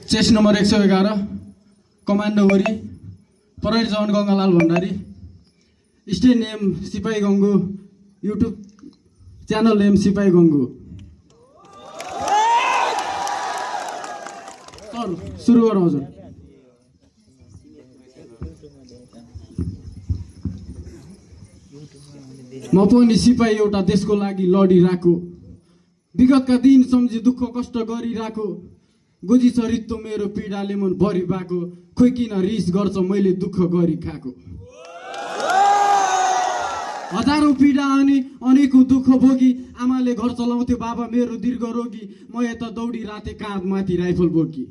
Chest number 111 commando गोरी प्रहरी जवान गङ्गालाल भण्डारी स्टेट नेम सिपाही गङ्गु युट्युब च्यानल नेम सिपाही गङ्गु। सर सुरु गरौँ हजुर। म पनि सिपाही एउटा देशको लागि लडिरहेको, विगतका दिन सम्झी दुःख कष्ट गरिरहेको, गोजी चरित्र मेरो पीडाले मन भरिरहेको, खोइ किन रिस गर्छ मैले दुःख गरी खाएको। हजारौं पीडा अनि अनेकौं दुःख भोगी आमाले घर चलाउँथ्यो, बाबा मेरो दीर्घ रोगी, म यता दौडी राते काँधमाथि राइफल बोकी।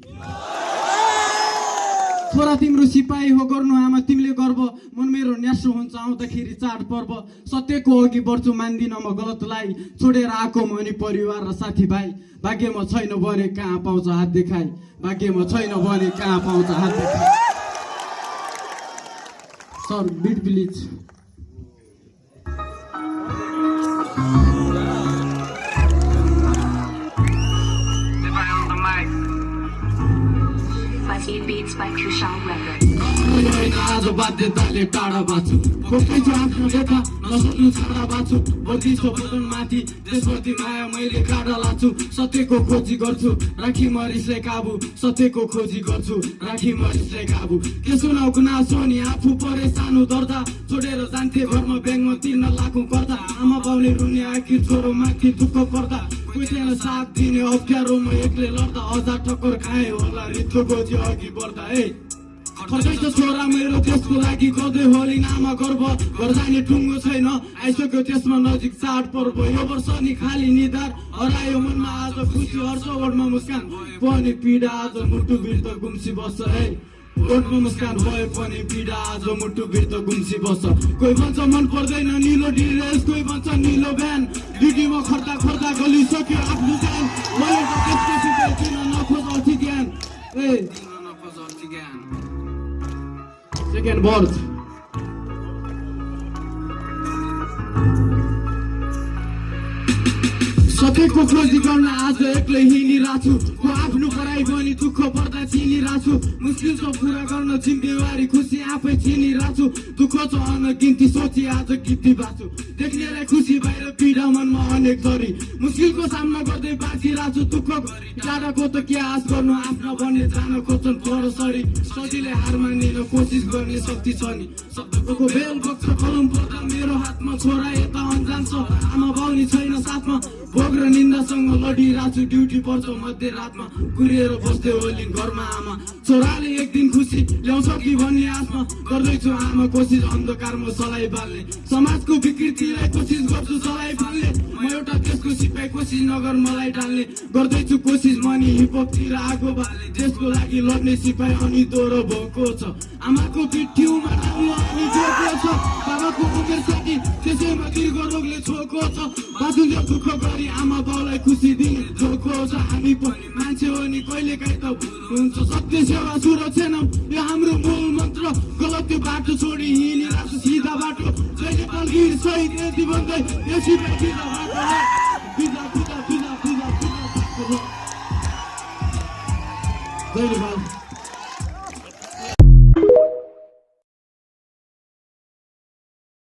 छोरा तिम्रो सिपाही हो गर्नु आमा तिमीले गर्व, मन मेरो न्यासो हुन्छ आउँदाखेरि चाड पर्व। सत्यको अघि बढ्छु मान्दिन म गलतलाई, छोडेर आएको म अनि परिवार र साथीभाइ। भाग्यमा छैन भने कहाँ पाउँछ हात देखाइ, भाग्यमा छैन भने कहाँ पाउँछ हात देखाइ। Sir beet please. Beats by Kushal Records. आज बाध्यताले टाढा बाँच्छु, खोक्दैछु आफ्नो लेखा नसक्नु छाडा बाँच्छु। बत्तीसो बदन माथि देशप्रति माया मैले काँडा लाछु। सत्यको खोजी गर्छु राखी मरिसलाई काबु, सत्यको खोजी गर्छु राखी मरिसलाई काबु। के सुनाउ गुनासो नि आफू परे सानो दर्दा, छोडेर जान्थे घरमा ब्याङ्कमा तिर्न लाखौँ कर्ता। आमा बाउले रुने आखिर छोरो माथि दुःख पर्दा, कोही थिएन साथ दिने अप्ठ्यारोमा एक्लै लड्दा। हजार ठक्कर खाए होला रित्तो गोजी अघि बढ्दा। खर्दैछ छोरा मेरो देशको लागि गर्दै होली नामा गर्व, घर जाने टुङ्गो छैन आइसक्यो त्यसमा नजिक चाड पर्व। यो वर्ष नि खाली निधार हरायो मनमा आज खुसी हर्ष, ओठमा मुस्कान पनि पीडा आज मुटु भित्र गुम्सी बस्छ। ओठमा मुस्कान भए पनि पीडा आज मुटु भित्र गुम्सी बस्छ। कोही भन्छ मन पर्दैन निलो ड्रेस, कोही भन्छ निलो भ्यान, ड्युटीमा खर्दा खर्दा गलिसक्यो आफ्नो ज्यान। मैले त त्यसपछि किन नखोज अर्थी ज्ञान, नखोज अर्थी ज्ञान। सेकेन्ड बर्थ सत्यको खोजी गर्न आज एक्लै हिँडिरहेको छु, को आफ्नो पढाइ पनि दुःख पर्दा चिनिरहेको छु। मुस्किल छ पुरा गर्न जिम्मेवारी खुसी आफै चिनिरहेको छु। दुःख छ अनगिन्ती सोची आज गीती बाँच्छु, देख्नेलाई खुसी भएर पीडा मनमा अनेक थरी। मुस्किलको सामना गर्दै बाँचिरहेको छु दुःख गरी, टाढाको त के आश गर्नु आफ्ना भने जान खोज्छन् परसरी। सजिलै हार मानिन कोसिस गर्ने शक्ति छ नि, शब्दको बेल बग्छ कलम पर्दा मेरो हातमा। छोरा यता अन्जान छ आमा बाउ नि छैन साथमा, भोग र निन्दासँग लडिरहेको छु ड्युटी पर्छ मध्यरातमा। कुरेर बस्दै होलिन् घरमा आमा, छोराले एक दिन खुसी ल्याउँछ कि भन्ने आशमा गर्दैछु आमा कोसिस अन्धकारमा सलाई बाल्ने। समाजको विकृतिलाई कोसिस गर्छु सलाई फाल्ने, म एउटा देशको सिपाही कोसिस नगर मलाई डाल्ने। गर्दैछु कोसिस मनी हिपतिर आगो बाल्ने, देशको लागि लड्ने सिपाही अनि दोहोरो भएको छ। आमाको पिठ्यौमा डाल्नु अनि जोको छ, बाबाको उमेर साठी त्यसैमा दीर्घ रोगले छोको छ। बाजुले दुःख गरी आमा बाउलाई खुसी दिने जोको छ। हामी पनि मान्छे हो नि कहिले काहीँ त हुन्छ, सत्य सेवा सुरक्षेनौँ यो हाम्रो मूल मन्त्र। गलत त्यो बाटो छोडी हिँडिरहेको छु सिधा बाटो, जय नेपाल वीर शहीद यति भन्दै यो सिपाही सिधा बाटो बिदा बिदा बिदा बिदा बिदा। जय नेपाल।